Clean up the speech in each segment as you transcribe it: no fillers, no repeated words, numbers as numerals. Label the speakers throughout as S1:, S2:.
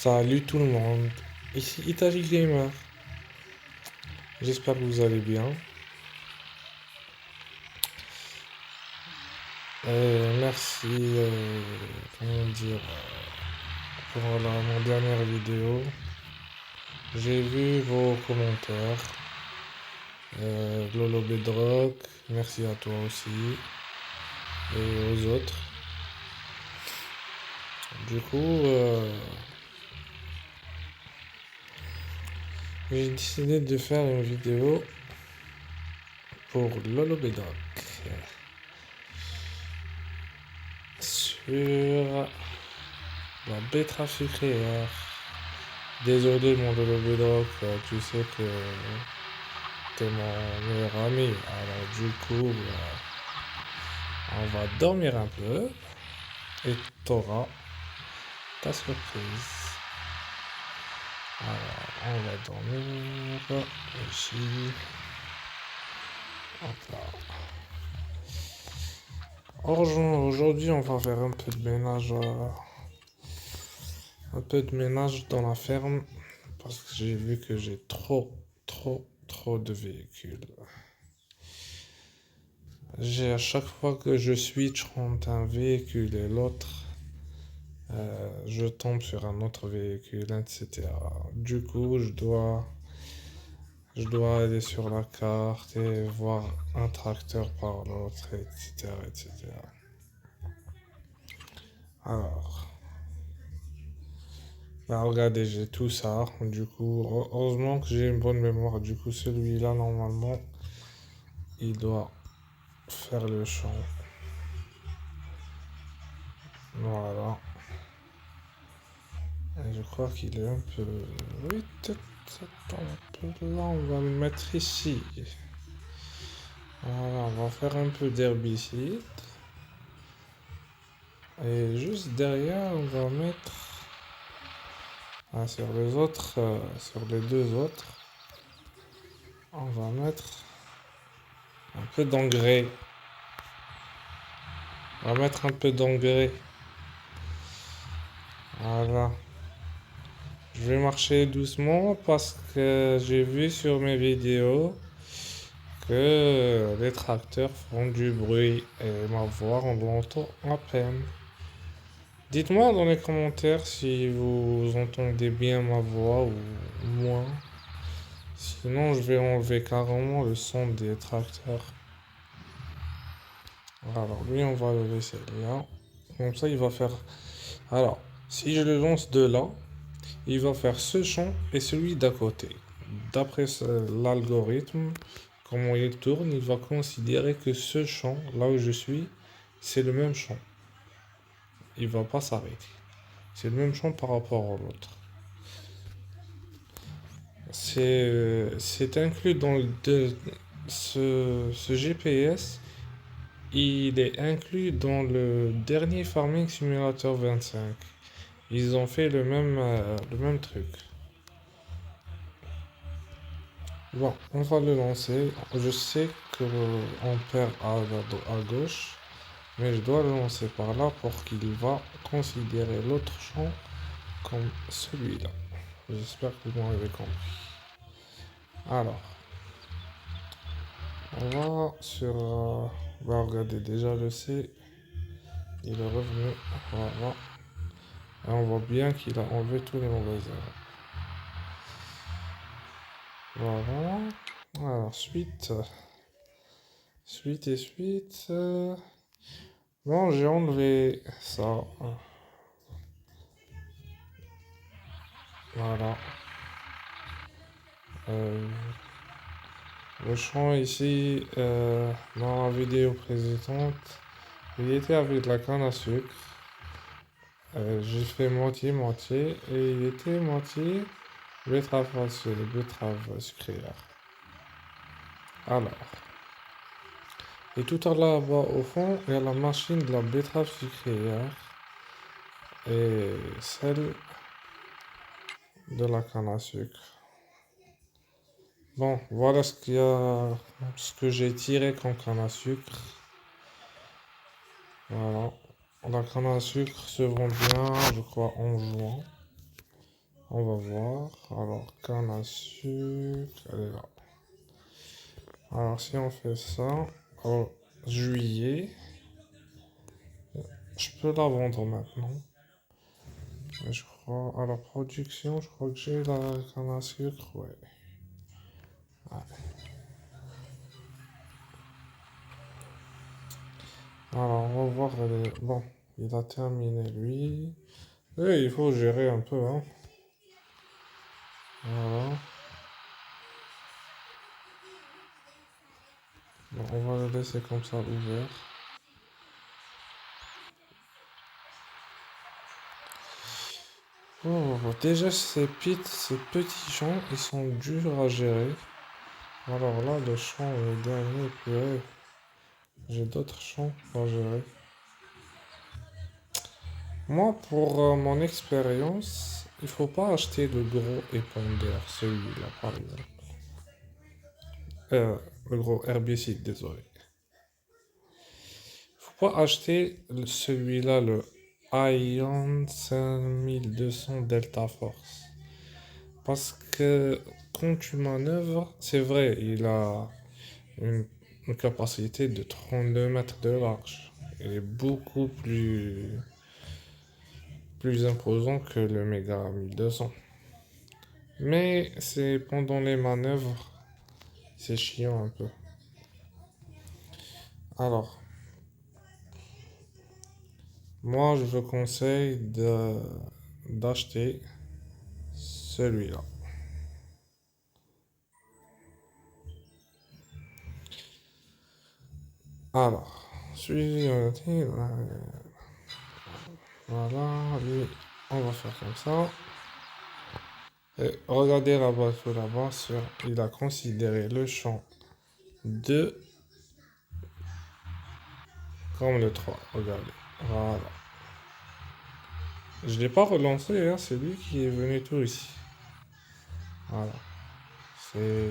S1: Salut tout le monde, ici Itachi Gamer. J'espère que vous allez bien. Et merci, comment dire, pour mon dernière vidéo. J'ai vu vos commentaires. Lolo Bedrock, merci à toi aussi. Et aux autres. Du coup, j'ai décidé de faire une vidéo pour Lolo Bedrock. Sur la betterave sucrière. Désolé mon Lolo Bedrock, tu sais que t'es mon meilleur ami. Alors du coup, on va dormir un peu et t'auras ta surprise. Alors, on va dormir ici. Hop là. Aujourd'hui, on va faire un peu de ménage, dans la ferme parce que j'ai vu que j'ai trop de véhicules. À chaque fois que je switch entre un véhicule et l'autre, je tombe sur un autre véhicule, etc. Du coup, je dois aller sur la carte et voir un tracteur par l'autre, etc., etc. Alors, bah regardez, j'ai tout ça. Du coup, heureusement que j'ai une bonne mémoire. Du coup, celui-là, normalement, il doit faire le champ. Voilà. Et je crois qu'il est un peu... Oui, peut-être un peu là. On va le mettre ici. Voilà, on va faire un peu d'herbicide. Et juste derrière, on va mettre sur les autres, sur les deux autres, on va mettre un peu d'engrais. On va mettre un peu d'engrais. Voilà. Je vais marcher doucement parce que j'ai vu sur mes vidéos que les tracteurs font du bruit et ma voix on l'entend à peine. Dites-moi dans les commentaires si vous entendez bien ma voix ou moins. Sinon, je vais enlever carrément le son des tracteurs. Alors, lui, on va le laisser là. Comme ça, il va faire... Alors, si je le lance de là, il va faire ce champ et celui d'à côté. D'après l'algorithme, comment il tourne, il va considérer que ce champ, là où je suis, c'est le même champ. Il va pas s'arrêter. C'est le même champ par rapport à l'autre. C'est inclus dans ce GPS. Il est inclus dans le dernier Farming Simulator 25. Ils ont fait le même truc. Bon, on va le lancer. Je sais que on perd à gauche, mais je dois le lancer par là pour qu'il va considérer l'autre champ comme celui-là. J'espère que vous m'avez compris. Alors, on va sur... bah regardez, déjà le C, il est revenu. Voilà. Et on voit bien qu'il a enlevé tous les mauvaises herbes. Voilà. Alors, suite. Suite et suite. Bon, j'ai enlevé ça. Voilà. Euh, le champ ici, dans la vidéo précédente, il était avec de la canne à sucre. J'ai fait moitié-moitié et il était moitié betterave sucrière. Alors. Et tout à là-bas au fond, il y a la machine de la betterave sucrière et celle de la canne à sucre. Bon, voilà ce que j'ai tiré comme canne à sucre. Voilà. La canne à sucre se vend bien, je crois, en juin. On va voir. Alors, canne à sucre, elle est là. Alors, si on fait ça, en juillet, je peux la vendre maintenant. Mais je crois, à la production, je crois que j'ai la canne à sucre, ouais. Alors, on va voir. Bon, il a terminé lui. Et il faut gérer un peu, hein. Voilà. Bon, on va le laisser comme ça ouvert. Oh, déjà, ces petits champs, ils sont durs à gérer. Alors là, le champ, le dernier, purée, j'ai d'autres champs à gérer. Moi, pour mon expérience, il faut pas acheter le gros épandeur, celui-là, par exemple. Le gros herbicide, désolé. Faut pas acheter celui-là, le Ion 5200 Delta Force. Parce que quand tu manœuvres, c'est vrai, il a une, une capacité de 32 mètres de large. Il est beaucoup plus imposant que le Mega 1200. Mais c'est pendant les manœuvres, c'est chiant un peu. Alors, moi je vous conseille d'acheter celui-là. Alors, suivi, voilà, lui, on va faire comme ça. Et regardez là-bas, tout là-bas, il a considéré le champ 2 comme le 3. Regardez, voilà. Je ne l'ai pas relancé, hein, c'est lui qui est venu tout ici. Voilà. C'est,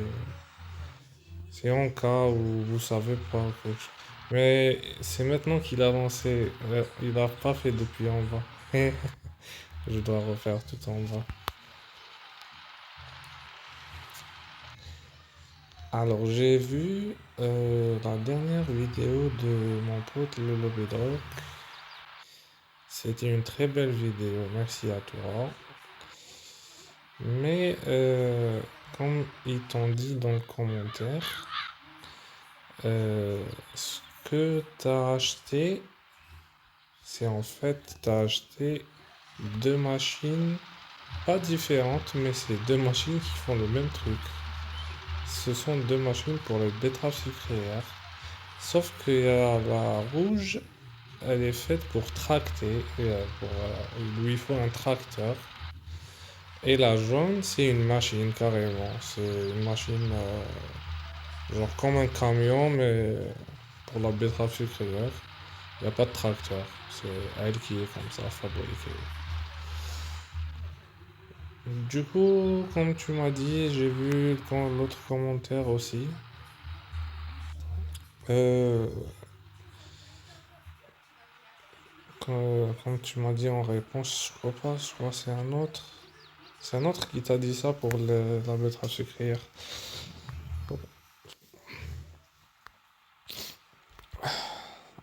S1: c'est en cas où vous savez pas quelque chose. Mais c'est maintenant qu'il a lancé. Il n'a pas fait depuis en bas. Je dois refaire tout en bas. Alors, j'ai vu la dernière vidéo de mon pote le Lobedrock. C'était une très belle vidéo, merci à toi. Mais comme ils t'ont dit dans le commentaire, ce que tu as acheté, c'est en fait, tu as acheté deux machines, pas différentes, mais c'est deux machines qui font le même truc. Ce sont deux machines pour les betteraves sucrières. Sauf que la rouge, elle est faite pour tracter. Il lui faut un tracteur. Et la jaune, c'est une machine carrément. C'est une machine genre comme un camion, mais pour la betterave sucrière. Il n'y a pas de tracteur. C'est elle qui est comme ça fabriquée. Du coup, comme tu m'as dit, j'ai vu l'autre commentaire aussi. Euh, comme tu m'as dit en réponse, je crois pas, je crois que c'est un autre. C'est un autre qui t'a dit ça pour la betterave sucrière.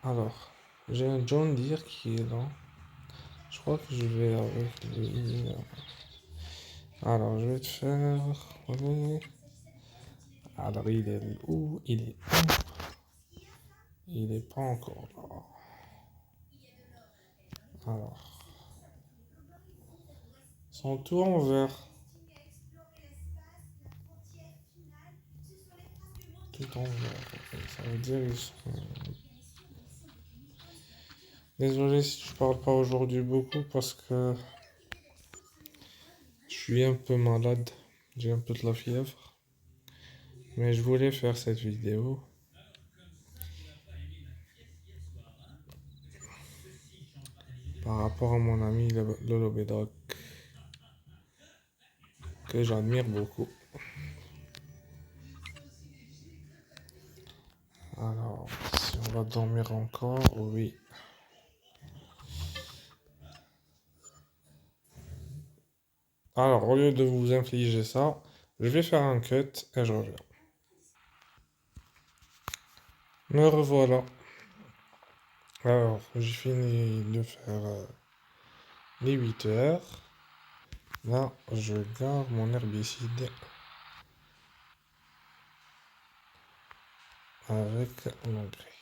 S1: Alors, j'ai un John Deere qui est là. Je crois que je vais avec lui. Alors, je vais te faire. Oui. Alors, il est où? Il est pas encore là. Alors, ils sont tous en vert. Tout en vert. Ok, ça veut dire ils sont. Désolé si je parle pas aujourd'hui beaucoup parce que je suis un peu malade. J'ai un peu de la fièvre. Mais je voulais faire cette vidéo. Par rapport à mon ami Lolo Bedrock, que j'admire beaucoup. Alors, si on va dormir encore, oui. Alors, au lieu de vous infliger ça, je vais faire un cut et je reviens. Me revoilà. Alors, j'ai fini de faire les 8 heures. Là, je garde mon herbicide avec l'engrais.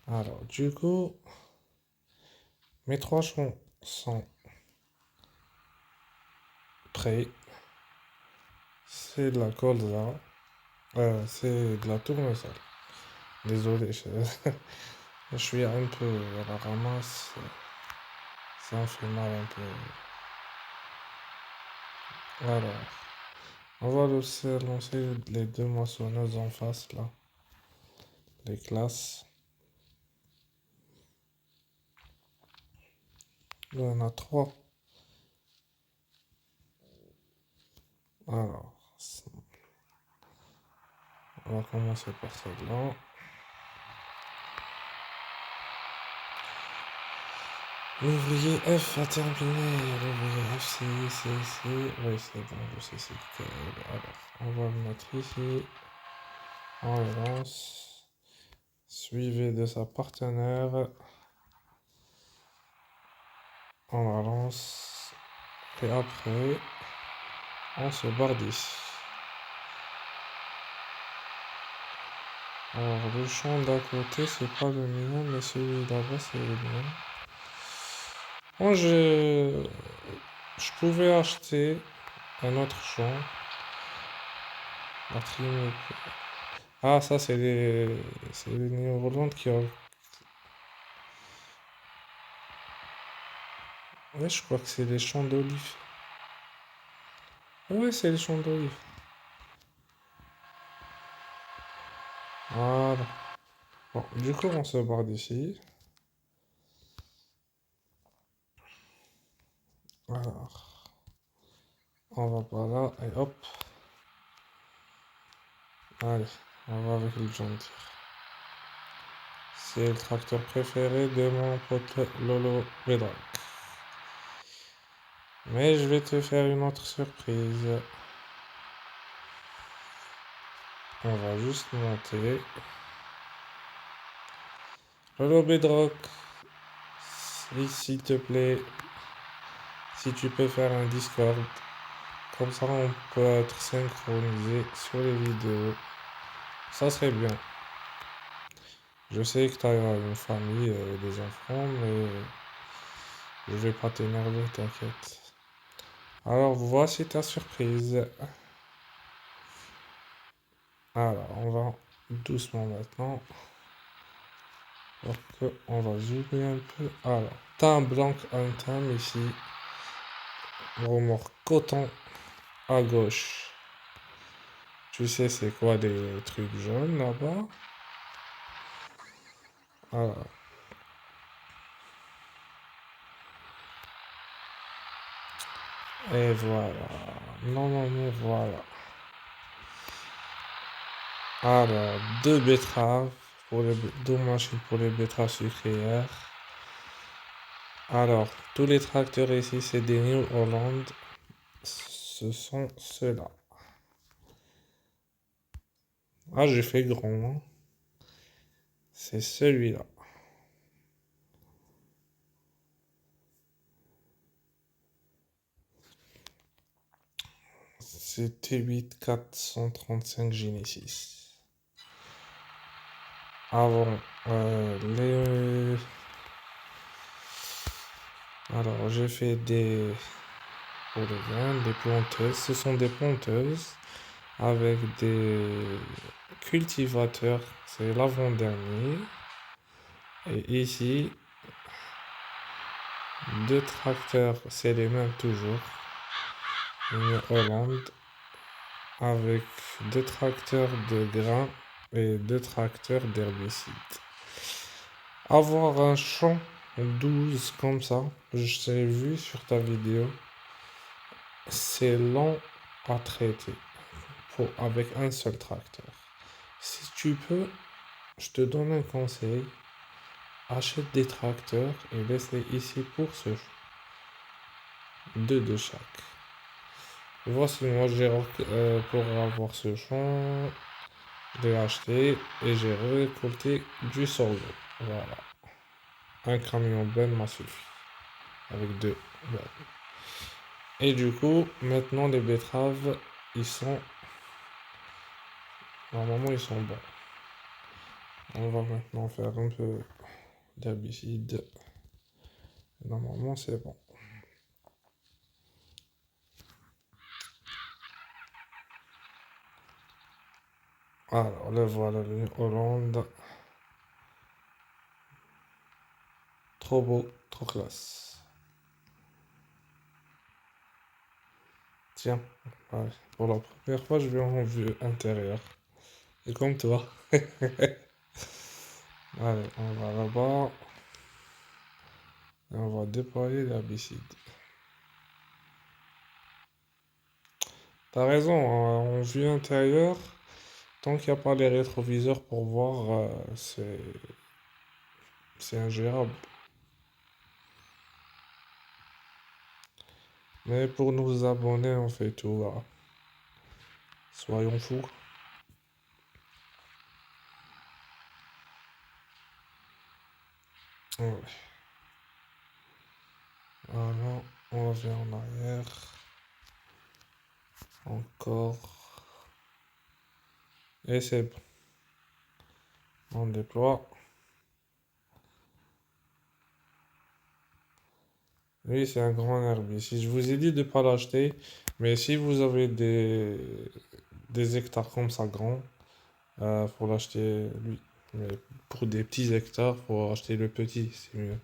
S1: Alors, du coup, mes 3 champs sont prêts. C'est de la colza. C'est de la tournesol. Désolé, je suis un peu à la ramasse. Ça me fait mal un peu. Alors, on va lancer les deux moissonneuses en face, là. Les classes. Il y en a 3. Alors, on va commencer par celle-là. L'ouvrier F a terminé. L'ouvrier F, c'est. Oui, c'est bon, je sais c'est lequel. Alors, on va le mettre ici. On le lance. Suivi de sa partenaire. On la lance. Et après, on se barre d'ici. Alors, le champ d'à côté, c'est pas le mien, mais celui là-bas, c'est le mien. Moi, je pouvais acheter un autre champ. La Trinité. Ah, ça, c'est les Néerlandais qui ont. Ouais, je crois que c'est les champs d'olives. Ouais, c'est les champs d'olives. Voilà. Bon, du coup, on se barre d'ici. Alors, on va par là et hop. Allez, on va avec le John Deere. C'est le tracteur préféré de mon pote Lolo Bedrock. Mais je vais te faire une autre surprise. On va juste monter. Lolo Bedrock, s'il te plaît, si tu peux faire un Discord, comme ça on peut être synchronisé sur les vidéos. Ça serait bien. Je sais que tu as une famille, des enfants, mais je vais pas t'énerver, t'inquiète. Alors voici ta surprise. Alors on va doucement maintenant. Donc on va zoomer un peu. Alors, t'as un blanc item ici. Remorque coton à gauche. Tu sais c'est quoi des trucs jaunes là-bas? Alors. Et voilà. Normalement voilà. Alors, deux betteraves pour les deux machines pour les betteraves sucrières. Alors, tous les tracteurs ici, c'est des New Holland. Ce sont ceux-là. Ah, j'ai fait grand, hein. C'est celui-là. C'est T8 435 Genesis. Avant, alors, j'ai fait des. Pour les graines, des planteuses. Ce sont des planteuses avec des cultivateurs. C'est l'avant-dernier. Et ici, deux tracteurs, c'est les mêmes toujours. Une Hollande avec deux tracteurs de grains et deux tracteurs d'herbicide. Avoir un champ 12 comme ça, je t'ai vu sur ta vidéo, c'est long à traiter avec un seul tracteur. Si tu peux, je te donne un conseil, achète des tracteurs et laisse-les ici pour ce champ. 2 de chaque. Voici, moi, pour avoir ce champ, je l'ai acheté et j'ai récolté du sorgho. Voilà. Un camion ben m'a suffi. Avec 2. Voilà. Et du coup, maintenant, les betteraves, ils sont... Normalement, ils sont bons. On va maintenant faire un peu d'herbicide. Normalement, c'est bon. Alors, le voilà, le Hollande. Trop beau, trop classe. Tiens, allez, pour la première fois, je vais en vue intérieure. Et comme toi. Allez, on va là-bas. Et on va déployer l'herbicide. T'as raison, en vue intérieure, tant qu'il n'y a pas les rétroviseurs pour voir, c'est ingérable. Mais pour nos abonnés, on fait tout, là. Soyons fous. Ouais. Voilà, on revient en arrière. Encore. Et c'est bon. On déploie. Oui, c'est un grand herbicide. Je vous ai dit de ne pas l'acheter, mais si vous avez des hectares comme ça grands, faut l'acheter lui. Mais pour des petits hectares, faut acheter le petit, c'est mieux.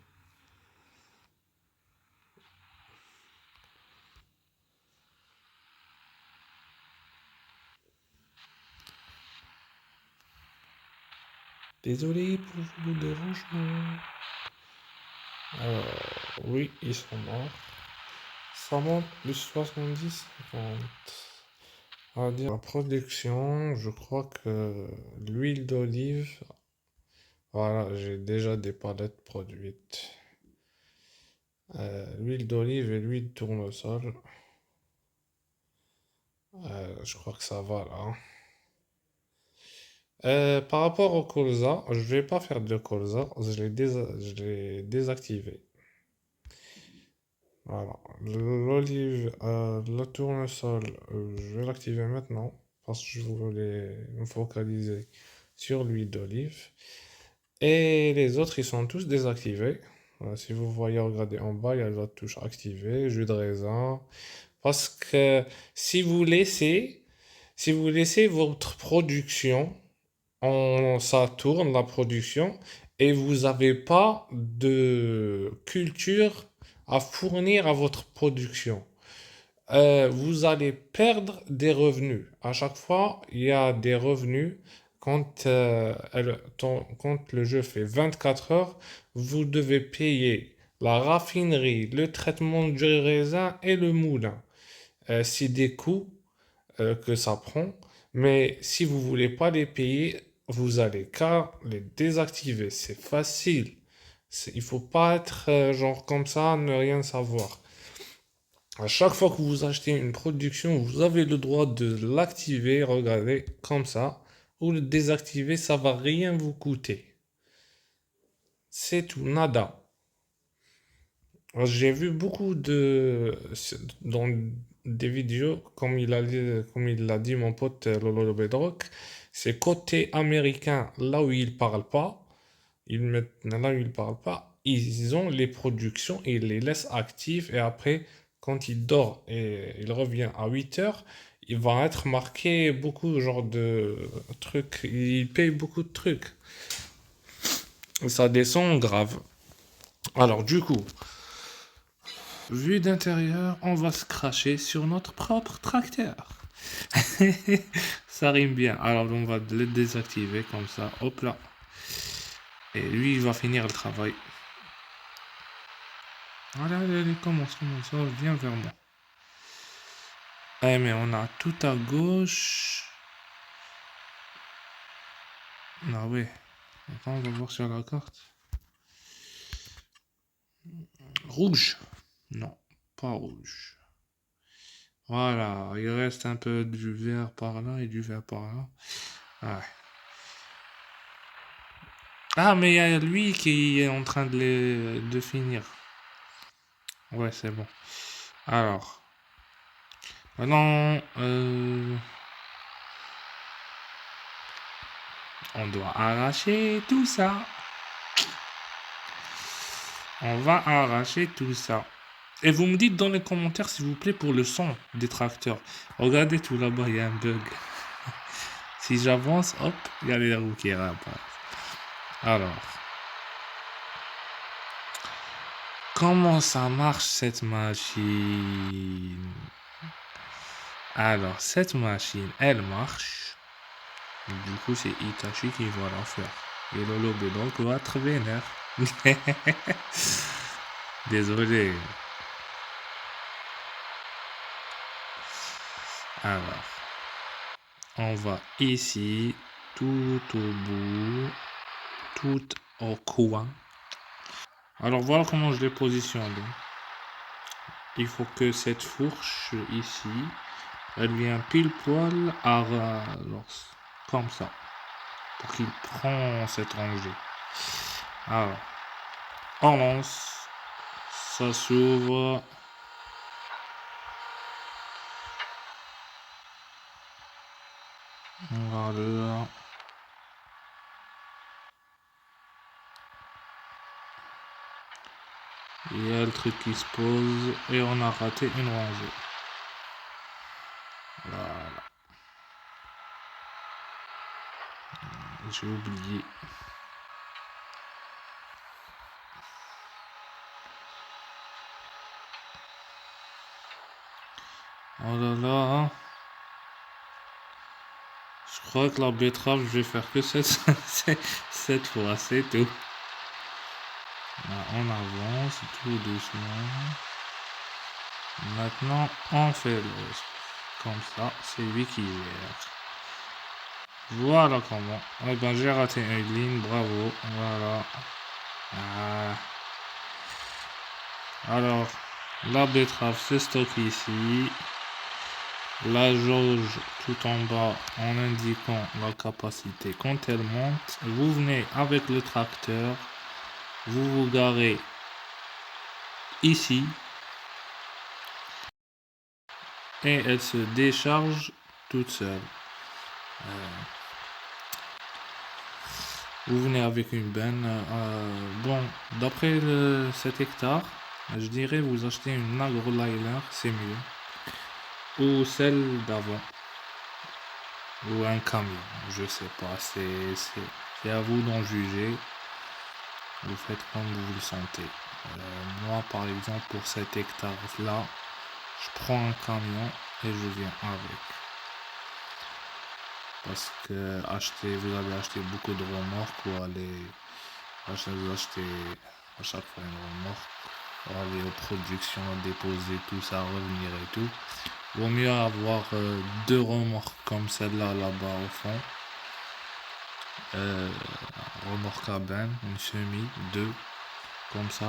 S1: Désolé pour le dérangement. Oui, ils sont morts. Ça monte de 70, 50. On va dire la production, je crois que l'huile d'olive, voilà, j'ai déjà des palettes produites. L'huile d'olive et l'huile de tournesol, je crois que ça va là, hein. Par rapport au colza, je vais pas faire de colza, je l'ai désactivé. Voilà. L'olive, le tournesol, je vais l'activer maintenant parce que je voulais me focaliser sur l'huile d'olive. Et les autres, ils sont tous désactivés. Si vous voyez, regardez en bas, il y a la touche activée, jus de raisin. Parce que si vous laissez, si vous laissez votre production, ça tourne la production et vous n'avez pas de culture à fournir à votre production. Vous allez perdre des revenus. À chaque fois, il y a des revenus. Quand le jeu fait 24 heures, vous devez payer la raffinerie, le traitement du raisin et le moulin. C'est des coûts que ça prend. Mais si vous voulez pas les payer, vous allez qu'à les désactiver. C'est facile. Il faut pas être genre comme ça, ne rien savoir. À chaque fois que vous achetez une production, vous avez le droit de l'activer, regardez, comme ça, ou le désactiver, ça va rien vous coûter. C'est tout, nada. J'ai vu beaucoup dans des vidéos, comme il l'a dit mon pote Lolo Bedrock, c'est côté américain, là où ils parlent pas, ils mettent là où ils parlent pas, ils ont les productions et ils les laissent actives et après, quand il dort et il revient à 8 heures, il va être marqué beaucoup genre de trucs, il paye beaucoup de trucs. Ça descend grave. Alors du coup, vue d'intérieur, on va se cracher sur notre propre tracteur. Ça rime bien. Alors on va le désactiver comme ça. Hop là. Et lui, il va finir le travail. Allez, allez, allez, commence, viens vers moi. Eh, mais on a tout à gauche. Ah oui. Attends, on va voir sur la carte. Rouge. Non, pas rouge. Voilà, il reste un peu du vert par là et du vert par là. Ouais. Ah, mais il y a lui qui est en train de finir. Ouais, c'est bon. Alors, maintenant, on doit arracher tout ça. On va arracher tout ça. Et vous me dites dans les commentaires, s'il vous plaît, pour le son des tracteurs. Regardez tout là-bas, il y a un bug. Si j'avance, hop, il y a les roues qui réapparaissent. Alors, comment ça marche cette machine? Alors, cette machine, elle marche. Du coup, c'est Itachi qui va la faire. Et Lolo Bédok va être vénère. Désolé. Alors, on va ici, tout au bout, tout au coin. Alors, voilà comment je les positionne. Il faut que cette fourche ici, elle vient pile poil comme ça, pour qu'il prend cette rangée. Alors, on lance, ça s'ouvre. Voilà. Il y a le truc qui se pose et on a raté une rangée. Voilà. J'ai oublié. Oh là là. Je crois que la betterave, je vais faire que cette fois, c'est tout. Là, on avance tout doucement. Maintenant, on fait l'autre. Comme ça, c'est lui qui gère. Voilà comment. Eh ben, j'ai raté une ligne, bravo. Voilà. Ah. Alors, la betterave se stocke ici. La jauge tout en bas en indiquant la capacité quand elle monte. Vous venez avec le tracteur. Vous vous garez ici. Et elle se décharge toute seule. Vous venez avec une benne. Bon, d'après cet hectare, je dirais vous achetez une AgroLiner, c'est mieux. Ou celle d'avant. Ou un camion, je sais pas. C'est à vous d'en juger. Vous faites comme vous le sentez. Moi, par exemple, pour cet hectare-là, je prends un camion et je viens avec. Parce que vous allez acheter beaucoup de remorques ou vous achetez à chaque fois une remorque pour aller aux productions, déposer tout ça, revenir et tout. Vaut mieux avoir deux remorques comme celle-là là-bas au fond. Remorque à benne, une semi, deux. Comme ça,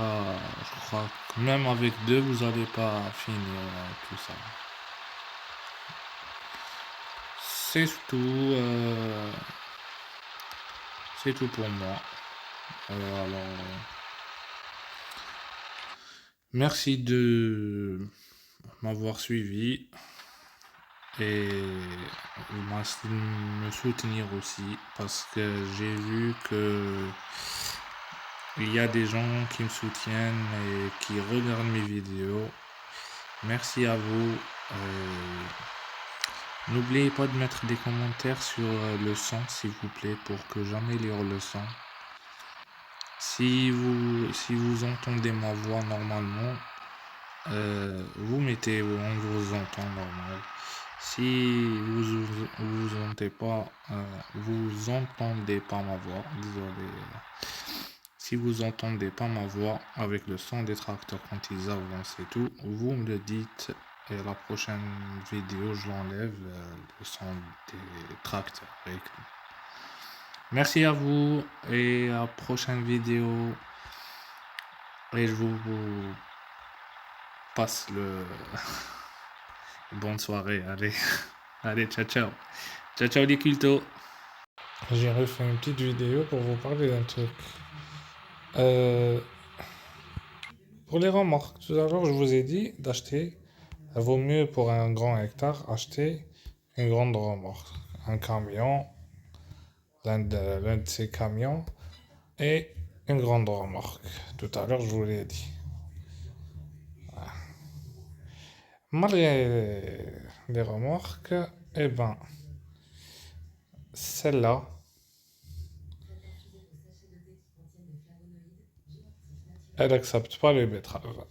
S1: je crois que même avec deux, vous n'allez pas finir tout ça. C'est tout pour moi. Alors, merci de m'avoir suivi et me soutenir aussi parce que j'ai vu que il y a des gens qui me soutiennent et qui regardent mes vidéos. Merci à vous. N'oubliez pas de mettre des commentaires sur le son, s'il vous plaît, pour que j'améliore le son. Si vous entendez ma voix normalement, vous mettez on vous entend normal. Si vous entendez pas ma voix, désolé. Si vous entendez pas ma voix avec le son des tracteurs quand ils avancent et tout, vous me le dites et la prochaine vidéo je l'enlève le son des tracteurs. Merci à vous et à la prochaine vidéo et je vous passe le bonne soirée. Allez, allez, ciao, ciao. Ciao, ciao les cultos. J'ai refait une petite vidéo pour vous parler d'un truc. Pour les remorques, tout à l'heure, je vous ai dit d'acheter. Il vaut mieux pour un grand hectare acheter une grande remorque. Un camion, l'un de ces camions, et une grande remorque. Tout à l'heure, je vous l'ai dit. Malgré les remorques, eh ben, celle-là, elle accepte pas les betteraves.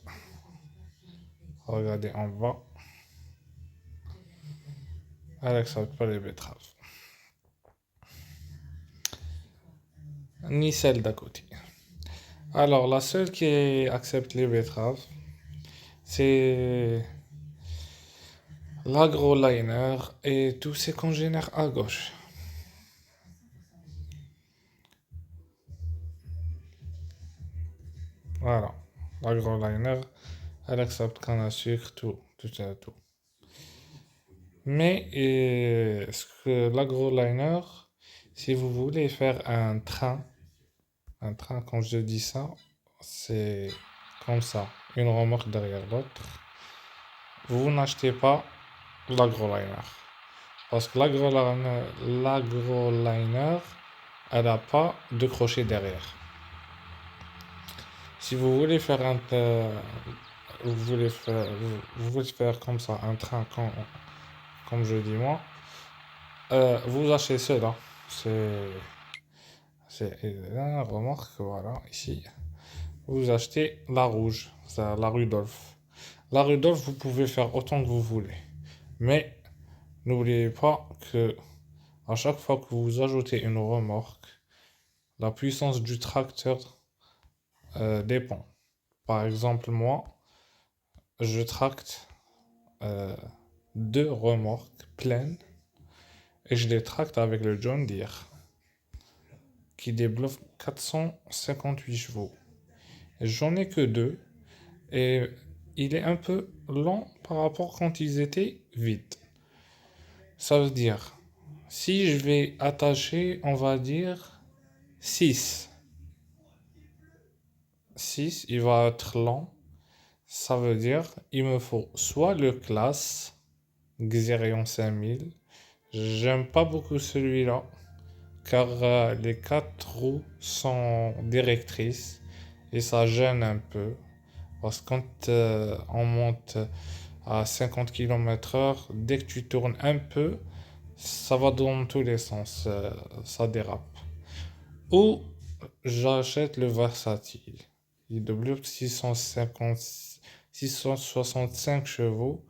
S1: Regardez en bas, elle accepte pas les betteraves. Ni celle d'à côté. Alors, la seule qui accepte les betteraves, c'est l'agroliner et tous ses congénères à gauche. Voilà. L'agroliner, elle accepte canne à sucre, tout, tout, tout. Mais ce que l'agroliner, si vous voulez faire un train, quand je dis ça, c'est comme ça, une remorque derrière l'autre. Vous n'achetez pas l'agroliner. Parce que l'agroliner, elle n'a pas de crochet derrière. Si vous voulez faire vous voulez faire comme ça, un train, comme je dis moi, vous achetez cela. C'est une remorque, voilà, ici. Vous achetez la rouge, c'est la Rudolph. La Rudolph, vous pouvez faire autant que vous voulez. Mais n'oubliez pas que à chaque fois que vous ajoutez une remorque, la puissance du tracteur dépend. Par exemple, moi, je tracte euh, 2 remorques pleines et je les tracte avec le John Deere qui développe 458 chevaux. J'en ai que 2 et il est un peu lent par rapport quand ils étaient vides. Ça veut dire, si je vais attacher, on va dire 6, il va être lent. Ça veut dire, il me faut soit le classe Xerion 5000. J'aime pas beaucoup celui-là, car les 4 roues sont directrices et ça gêne un peu. Parce que quand on monte à 50 km/h, dès que tu tournes un peu, ça va dans tous les sens, ça dérape. Ou j'achète le versatile. Il développe 665 chevaux.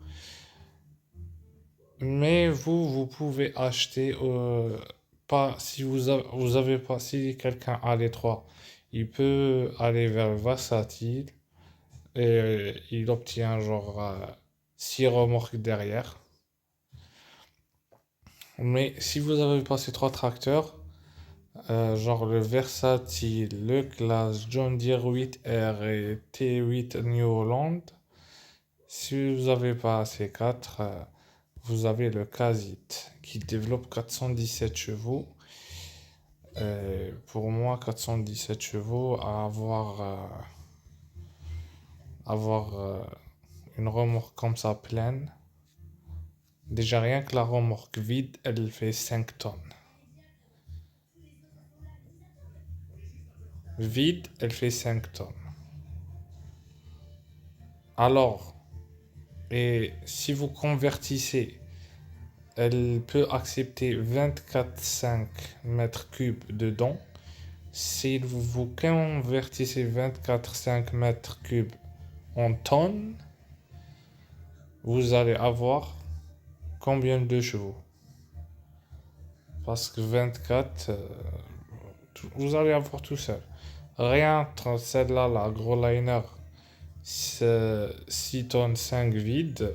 S1: Mais vous pouvez acheter, pas, si vous avez pas, si quelqu'un a les trois, il peut aller vers le versatile et il obtient genre 6 remorques derrière. Mais si vous avez pas ces 3 tracteurs, genre le versatile, le classe, John Deere 8R et T8 New Holland, si vous n'avez pas ces 4, vous avez le Casit qui développe 417 chevaux. Pour moi, 417 chevaux, avoir une remorque comme ça pleine, déjà rien que la remorque vide, elle fait 5 tonnes. Vide, elle fait 5 tonnes. Alors, et si vous convertissez, elle peut accepter 24,5 mètres cubes dedans. Si vous convertissez 24,5 mètres cubes en tonnes, vous allez avoir combien de chevaux? Parce que 24, vous allez avoir tout seul. Rien entre celle-là, la gros liner, 6 tonnes 5 vide.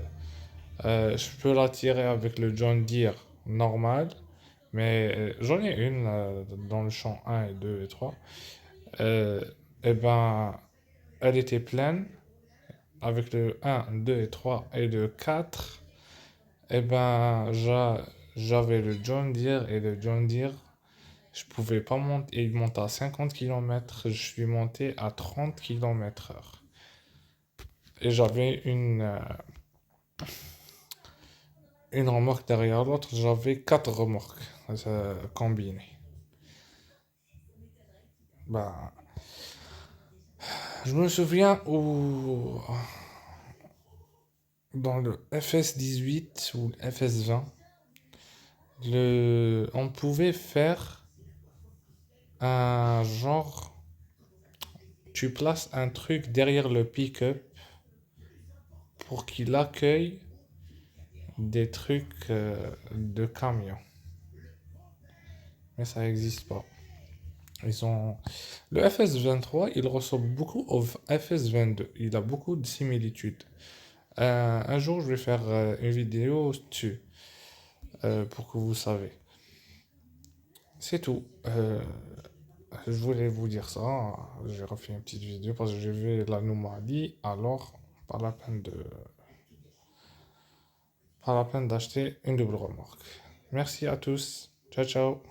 S1: Je peux la tirer avec le John Deere normal. Mais j'en ai une dans le champ 1 et 2 et 3. Et ben, elle était pleine. avec le 1, 2 et 3 et le 4, eh ben, j'avais le John Deere et le John Deere, je pouvais pas monter, il monte à 50 km, je suis monté à 30 km/h. Et j'avais une remorque derrière l'autre, j'avais quatre remorques combinées. Bah, je me souviens où dans le FS18 ou le FS20, on pouvait faire un genre, tu places un truc derrière le pick-up pour qu'il accueille des trucs de camion. Mais ça n'existe pas. Ils ont... Le FS23, il ressemble beaucoup au FS22. Il a beaucoup de similitudes. Un jour, je vais faire une vidéo dessus pour que vous savez. C'est tout. Je voulais vous dire ça. J'ai refait une petite vidéo parce que j'ai vu l'anomalie. Alors, pas la peine de, pas la peine d'acheter une double remorque. Merci à tous. Ciao, ciao.